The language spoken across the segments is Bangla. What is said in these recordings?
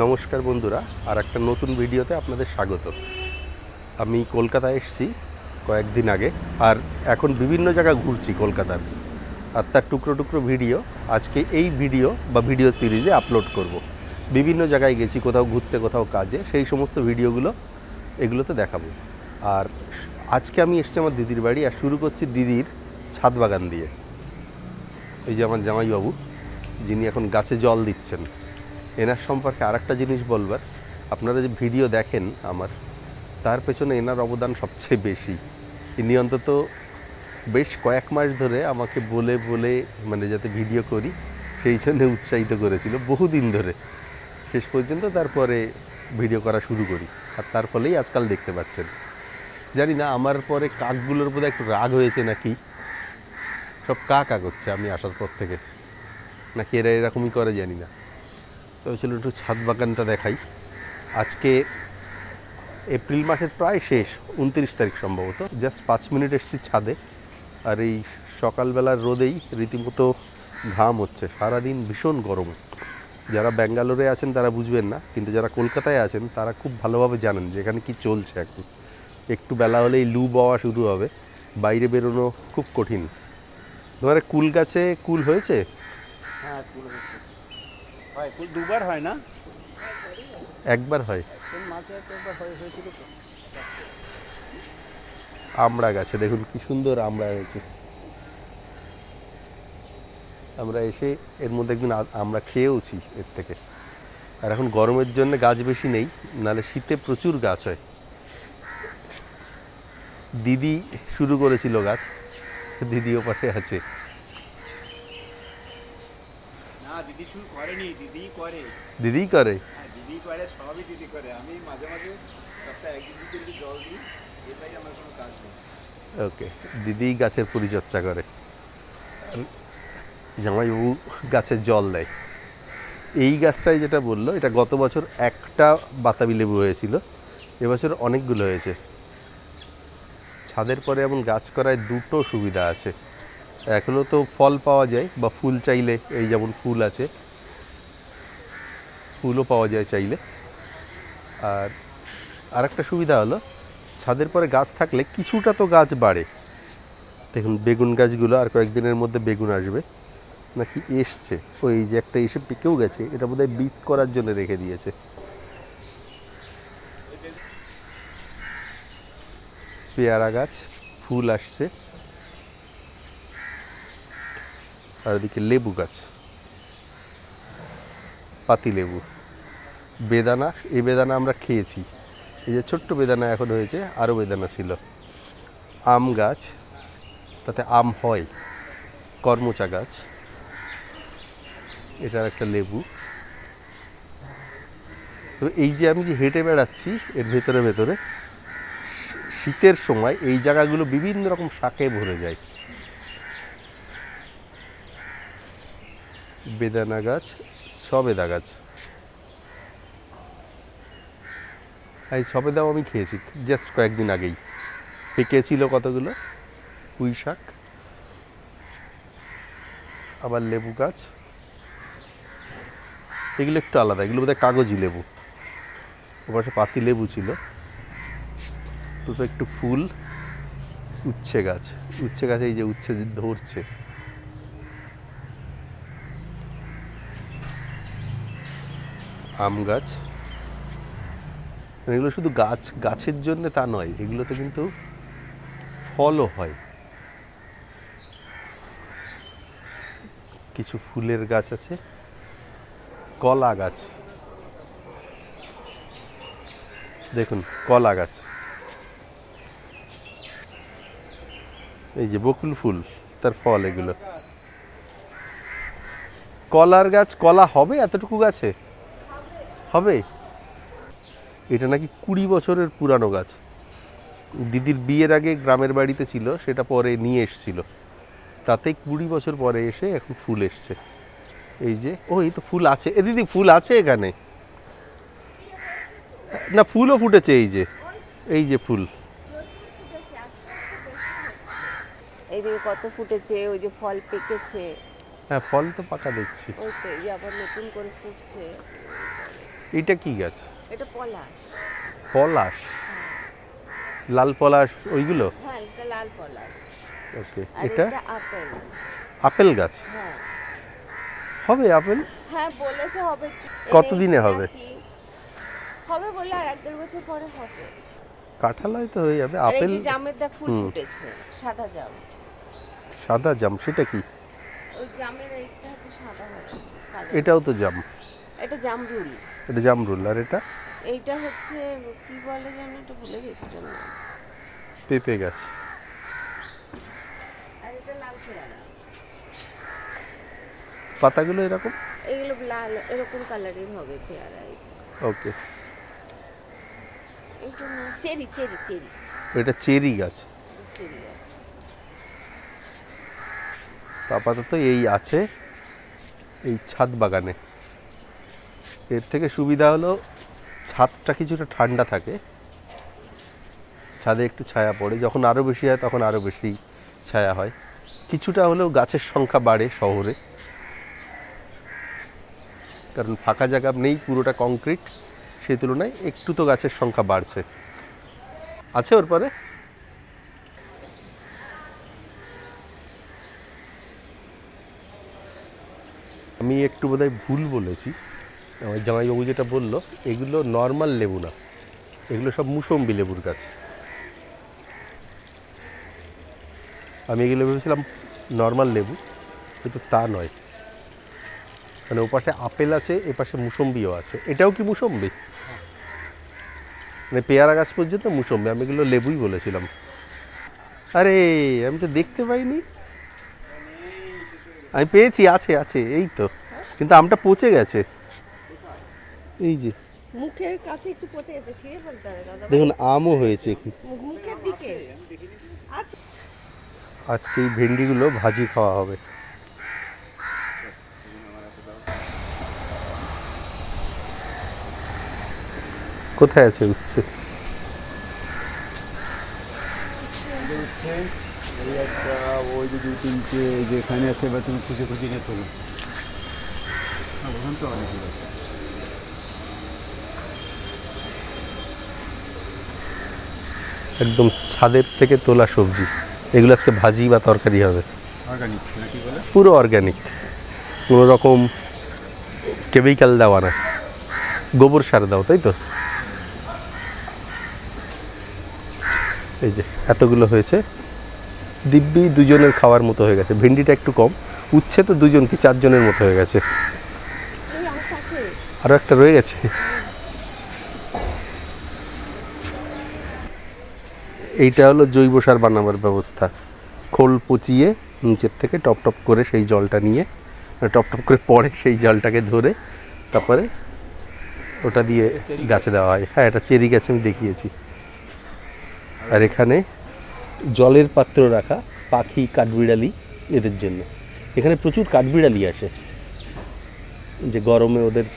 নমস্কার বন্ধুরা, আর একটা নতুন ভিডিওতে আপনাদের স্বাগত। আমি কলকাতায় এসেছি কয়েকদিন আগে, আর এখন বিভিন্ন জায়গা ঘুরছি কলকাতার, আর তার টুকরো টুকরো ভিডিও আজকে এই ভিডিও বা ভিডিও সিরিজে আপলোড করব। বিভিন্ন জায়গায় গেছি, কোথাও ঘুরতে কোথাও কাজে, সেই সমস্ত ভিডিওগুলো এগুলোতে দেখাবো। আর আজকে আমি এসেছি আমার দিদির বাড়ি, আর শুরু করছি দিদির ছাদ বাগান দিয়ে। এই যে আমার জামাইবাবু, যিনি এখন গাছে জল দিচ্ছেন। এনার সম্পর্কে আর একটা জিনিস বলবার, আপনারা যে ভিডিও দেখেন আমার, তার পেছনে এনার অবদান সবচেয়ে বেশি। ইনি অন্তত বেশ কয়েক মাস ধরে আমাকে বলে বলে মানে যাতে ভিডিও করি সেই জন্য উৎসাহিত করেছিল বহুদিন ধরে, শেষ পর্যন্ত তারপরে ভিডিও করা শুরু করি। আর তার ফলেই আজকাল দেখতে পাচ্ছেন। জানি না আমার পরে কাকগুলোর বোধহয় একটু রাগ হয়েছে নাকি, সব কা করছে আমি আসার পর থেকে, নাকি এরা এরকমই করে জানি না। তো চলো একটু ছাদ বাগানটা দেখাই। আজকে এপ্রিল মাসের প্রায় শেষ, 29 তারিখ সম্ভবত। জাস্ট 5 মিনিট এসেছি ছাদে, আর এই সকালবেলার রোদেই রীতিমতো ঘাম হচ্ছে। সারাদিন ভীষণ গরম। যারা ব্যাঙ্গালোরে আছেন তারা বুঝবেন না, কিন্তু যারা কলকাতায় আছেন তারা খুব ভালোভাবে জানেন যে এখানে কী চলছে। এখন একটু বেলা হলেই লু বওয়া শুরু হবে, বাইরে বেরোনো খুব কঠিন। তোমার কুল গাছে কুল হয়েছে? হ্যাঁ, কুল হচ্ছে। হয় কুল দুবার হয় না, একবার হয়। কোন মাসে একবার হয়েছিল তো। আমড়া গাছে দেখুন কি সুন্দর আমড়া হয়েছে। আমরা এসে এর মধ্যে একদিন আমরা খেয়েওছি এর থেকে। আর এখন গরমের জন্য গাছ বেশি নেই, নাহলে শীতে প্রচুর গাছ হয়। দিদি শুরু করেছিল গাছ, দিদিও পাশে আছে। না, দিদি শুরু করেনি, দিদিই করে। দিদিই করে? হ্যাঁ, দিদি করে, সবই দিদি করে। আমি মাঝে মাঝে সপ্তাহে একদিন দুদিন জল দিই, এটাই আমার কোনো কাজ নেই। ওকে, দিদি গাছের পরিচর্যা করে, জামাইবাবু গাছের জল দেয়। এই গাছটাই যেটা বললো, এটা গত বছর একটা বাতাবি লেবু হয়েছিল, এবছর অনেকগুলো হয়েছে। ছাদের পরে এমন গাছ করায় দুটো সুবিধা আছে। এখনও তো ফল পাওয়া যায়, বা ফুল চাইলে, এই যেমন ফুল আছে, ফুলও পাওয়া যায় চাইলে। আর আরেকটা সুবিধা হলো, ছাদের পরে গাছ থাকলে কিছুটা তো গাছ বাড়ে। দেখুন বেগুন গাছগুলো আর কয়েকদিনের মধ্যে বেগুন আসবে নাকি এসছে। ওই যে একটা এসে পেকেও গেছে, এটা বোধহয় বীজ করার জন্য রেখে দিয়েছে। পেয়ারা গাছ ফুল আসছে, আর এদিকে লেবু গাছ, পাতি লেবু, বেদানা। এই বেদানা আমরা খেয়েছি, এই যে ছোট্ট বেদানা এখন হয়েছে, আরও বেদানা ছিল। আম গাছ, তাতে আম হয়। কর্মচা গাছ, এটার একটা লেবু। তো এই যে আমি যে হেঁটে বেড়াচ্ছি এর ভেতরে ভেতরে, শীতের সময় এই জায়গাগুলো বিভিন্ন রকম শাকে ভরে যায়। বেদানা গাছ, সবেদা গাছ। এই সবেদাও আমি খেয়েছি জাস্ট কয়েকদিন আগেই, পেকেছিল কতগুলো। পুঁই শাক, আবার লেবু গাছ, এগুলো একটু আলাদা, এগুলো বোধহয় কাগজি লেবু। ওপাশে পাতি লেবু ছিল, দুটো একটু ফুল। উচ্ছে গাছ, উচ্ছে গাছে এই যে উচ্ছে ধরছে। আম গাছ। এগুলো শুধু গাছ গাছের জন্য তা নয়, এগুলোতে কিন্তু ফলও হয়। কিছু ফুলের গাছ আছে। কলা গাছ, দেখুন কলা গাছ, এই যে বকুল ফুল, তার ফল এগুলো। কলার গাছ, কলা হবে এতটুকু গাছে? হবে। এটা নাকি 20 বছরের পুরানো গাছ। দিদির বিয়ের আগে গ্রামের বাড়িতে ছিল, সেটা পরে নিয়ে এসছিল, তাতে 20 বছর পরে এসে এখন ফুল এসছে। এই যে, ও এই তো ফুল আছে। এ দিদি ফুল আছে এখানে? না, ফুলও ফুটেছে। এই যে, এই যে ফুল। এইদিকে কত ফুটেছে, ওই যে ফল পেকেছে। হ্যাঁ, ফল তো পাকা দেখছি। ওই তো এই আবার নতুন করে ফুটছে। এটা কি গাছ? এটা পলাশ। পলাশ, লাল পলাশ ওইগুলো? হ্যাঁ, এটা লাল পলাশ। ওকে। আর এটা এটা আপেল। আপেল গাছ? হ্যাঁ হবে আপেল? হ্যাঁ, বলেছে হবে। কতদিনে হবে? হবে বলে আর 1-1.5 বছর পরে হবে। কাঁঠাল হয়তো হয়ে যাবে। আর এই আপেল? যে জামের দেখ ফুল ফুটেছে, সাদা জাম। সাদা জাম, সেটা কি? ওই জামের একটা হচ্ছে সাদা হয়। এটাও তো জাম। এটা জামরুল। এটা জামরুল। আর এটা? এইটা হচ্ছে কি বলে যেন, এটা ভুলে গেছি এটার নাম। পেঁপে গাছ। আর এটা লাল পেয়ারা। পাতাগুলো এরকম? এগুলো লাল এরকম কালারের হবে পেয়ারা। এই যে ওকে। এইটা না, চেরি চেরি চেরি। এটা চেরি গাছ। চেরি গাছ। তো আপাতত এই আছে এই ছাদ বাগানে। এর থেকে সুবিধা হলো ছাদটা কিছুটা ঠান্ডা থাকে, ছাদে একটু ছায়া পড়ে, যখন আরও বেশি হয় তখন আরও বেশি ছায়া হয়। কিছুটা হলেও গাছের সংখ্যা বাড়ে শহরে, কারণ ফাঁকা জায়গা নেই, পুরোটা কংক্রিট, সেই তুলনায় একটু তো গাছের সংখ্যা বাড়ছে। আছে ওর পরে? আমি একটু বোধহয় ভুল বলেছি। আমার জামাইবাবু যেটা বললো, এগুলো নর্মাল লেবু না, এগুলো সব মুসম্বি লেবুর গাছ। আমি এগুলো ভেবেছিলাম নর্মাল লেবু, কিন্তু তা নয়। মানে ওপাশে আপেল আছে, এপাশে মুসম্বিও আছে। এটাও কি মুসম্বি? মানে পেয়ারা গাছ পর্যন্ত মুসম্বি, আমি এগুলো লেবুই বলেছিলাম। আরে আমি তো দেখতে পাইনি। আমি পেয়েছি, আছে আছে, এই তো। কিন্তু আমটা পচে গেছে। এই যে মুখের কাছে একটু পচে গেছে, ছিঁড়ে ফেলতে হবে দাদা। দেখুন, আমও হয়েছে। মুখের দিকে আছে। আজকে এই ভেন্ডিগুলো ভাজি খাওয়া হবে। কোথায় আছে উচ্ছে? এই একটা, ওই যে 2-3টে যেখানে আছে, এবার তুমি খুঁজে খুঁজে নিয়ে তোলো। ওখান তো অনেকগুলো আছে। একদম ছাদের থেকে তোলা সবজি, এগুলো আজকে ভাজি বা তরকারি হবে। অর্গানিক নাকি বলে? পুরো অর্গ্যানিক, কোনো রকম কেমিক্যাল দেওয়া না, গোবর সার দাও, তাই তো? এই যে এতগুলো হয়েছে, দিব্যি দুজনের খাওয়ার মতো হয়ে গেছে। ভেন্ডিটা একটু কম, উচ্ছে তো 2জন কি 4 জনের মতো হয়ে গেছে। এই আরেকটা আছে। আরও একটা রয়ে গেছে। এইটা হলো জৈব সার বানাবার ব্যবস্থা। খোল পচিয়ে নিচের থেকে টপ টপ করে সেই জলটা নিয়ে, টপ টপ করে পরে সেই জলটাকে ধরে তারপরে ওটা দিয়ে গাছে দেওয়া হয়। হ্যাঁ, এটা চেরি গাছে আমি দেখিয়েছি। আর এখানে জলের পাত্র রাখা, পাখি কাঠবিড়ালি এদের জন্য। এখানে প্রচুর কাঠবিড়ালি আসে, যে গরমে ওদের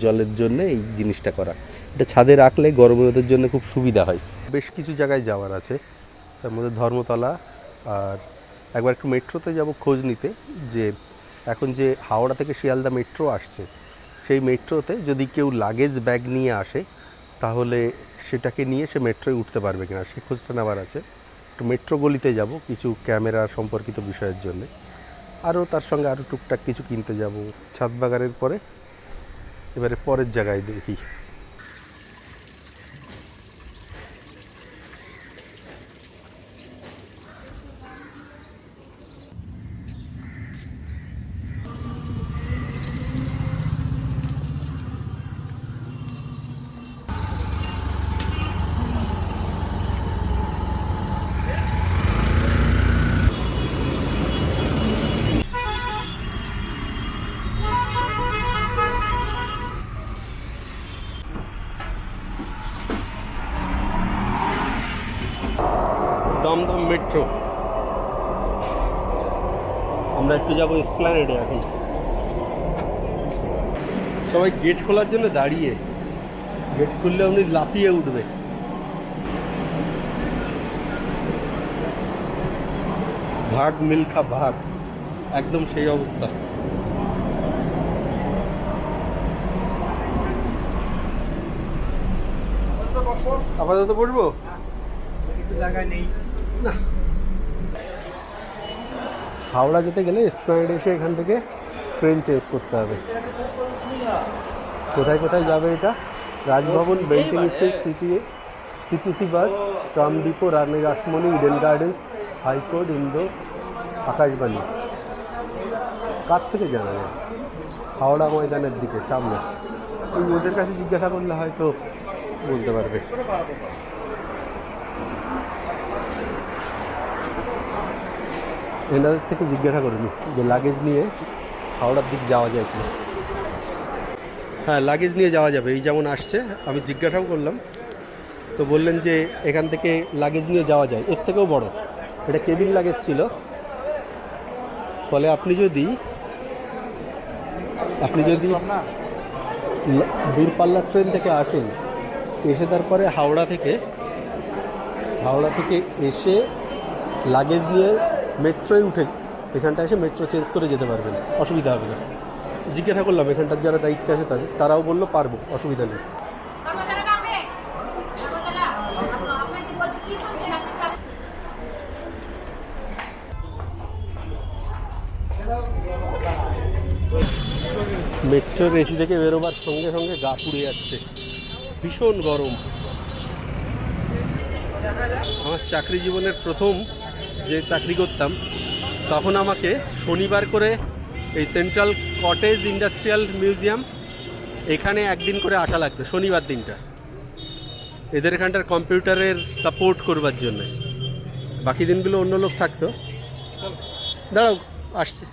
জলের জন্য এই জিনিসটা করা। এটা ছাদে রাখলে গরমে ওদের জন্য খুব সুবিধা হয়। বেশ কিছু জায়গায় যাওয়ার আছে, তার মধ্যে ধর্মতলা, আর একবার একটু মেট্রোতে যাব খোঁজ নিতে, যে এখন যে হাওড়া থেকে শিয়ালদা মেট্রো আসছে, সেই মেট্রোতে যদি কেউ লাগেজ ব্যাগ নিয়ে আসে তাহলে সেটাকে নিয়ে সে মেট্রোয় উঠতে পারবে কিনা, সে খোঁজটা নেওয়ার আছে। একটু মেট্রো গলিতে যাব কিছু ক্যামেরা সম্পর্কিত বিষয়ের জন্যে, আরও তার সঙ্গে আরও টুকটাক কিছু কিনতে যাব। ছাদ বাগানের পরে এবারে পরের জায়গায় দেখি। দমদম মেট্রো, আমরা একটু যাবো এসপ্ল্যানেডে। এখন সবাই গেট খোলার জন্য দাঁড়িয়ে, গেট খুললে উনি লাফিয়ে উঠবে। ভাগ মিল্খা ভাগ, একদম সেই অবস্থা। আপাতত বসবো? একটু জায়গা নেই। হাওড়া যেতে গেলে এসপ্লানেড এসে এখান থেকে ট্রেন চেঞ্জ করতে হবে। কোথায় কোথায় যাবে এটা? Rajbhavan, Bentinck street, CTC bus, tram depot, Rani Rashmoni, Eden Gardens, high court, indoor, Akashvani. কার থেকে জানা যায়? হাওড়া ময়দানের দিকে সামনে। ওই ওদের কাছে জিজ্ঞাসা করলে হয়তো বলতে পারবে। এনাদের থেকে জিজ্ঞাসা করিনি যে লাগেজ নিয়ে হাওড়ার দিক যাওয়া যায় কিনা। হ্যাঁ, লাগেজ নিয়ে যাওয়া যাবে, এই যেমন আসছে। আমি জিজ্ঞাসাও করলাম, তো বললেন যে এখান থেকে লাগেজ নিয়ে যাওয়া যায়। এর থেকেও বড়, এটা কেবিন লাগেজ ছিল। ফলে আপনি যদি দূরপাল্লার ট্রেন থেকে আসেন, এসে তারপরে হাওড়া থেকে এসে লাগেজ নিয়ে মেট্রোয় উঠে এখানটা এসে মেট্রো চেঞ্জ করে যেতে পারবেন, অসুবিধা হবে না। জিজ্ঞাসা করলাম এখানটার যারা দায়িত্বে আছে তারাও বললো পারবো, অসুবিধা নেই। মেট্রোর এসি থেকে বেরোবার সঙ্গে সঙ্গে গা পুড়ে যাচ্ছে, ভীষণ গরম। আমার চাকরি জীবনের প্রথম যে চাকরি করতাম, তখন আমাকে শনিবার করে এই সেন্ট্রাল কটেজ ইন্ডাস্ট্রিয়াল মিউজিয়াম এখানে একদিন করে আসা লাগতো, শনিবার দিনটা, এদের এখানটার কম্পিউটারের সাপোর্ট করবার জন্য। বাকি দিনগুলো অন্য লোক থাকতো। দাঁড়াও, আসছে।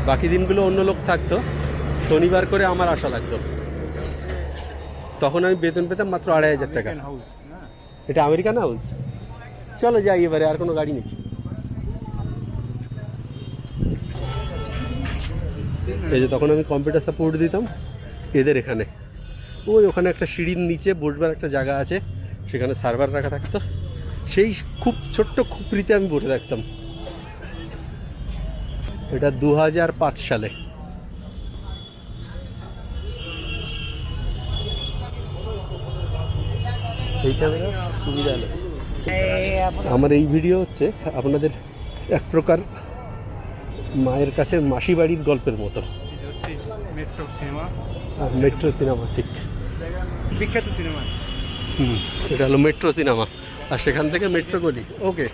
বাকি দিনগুলো অন্য লোক থাকতো, শনিবার করে আমার আসা লাগতো। তখন আমি বেতন পেতাম মাত্র 2500 টাকা। এটা আমেরিকান হাউস। চলো যাই এবারে, আর কোনো গাড়ি নেই। এই যে তখন আমি কম্পিউটার সাপোর্ট দিতাম এদের এখানে। ওখানে একটা সিঁড়ির নিচে বসবার একটা জায়গা আছে, সেখানে সার্ভার রাখা থাকতো। সেই খুব ছোট্ট খুপড়িতে আমি বসে থাকতাম। এটা 2005 সালে। এই ক্যামেরা সুবিধা নেই। আমার এই ভিডিও হচ্ছে আপনাদের এক প্রকার মায়ের কাছে মাসি বাড়ির গল্পের মতো। মেট্রো সিনেমা, ঠিক, বিখ্যাত সিনেমা। এটা হলো মেট্রো সিনেমা, আর সেখান থেকে মেট্রো গলি। ওকে,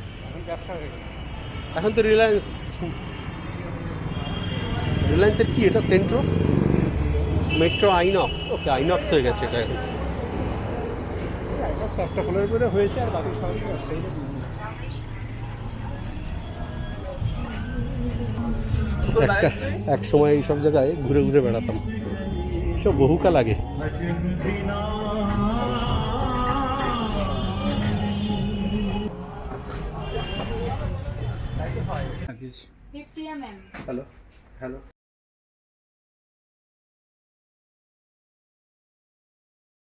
এখন তো রিলায়েন্সের কি এটা সেন্ট্রো মেট্রো আইনক্স। ওকে, আইনক্স হয়ে গেছে এটা এখন। একটা ফ্লোর করে হয়েছে, আর বাকি সব এক সময় এইসব জায়গায় ঘুরে ঘুরে বেড়াতাম, সব বহুকাল আগে। Hello hello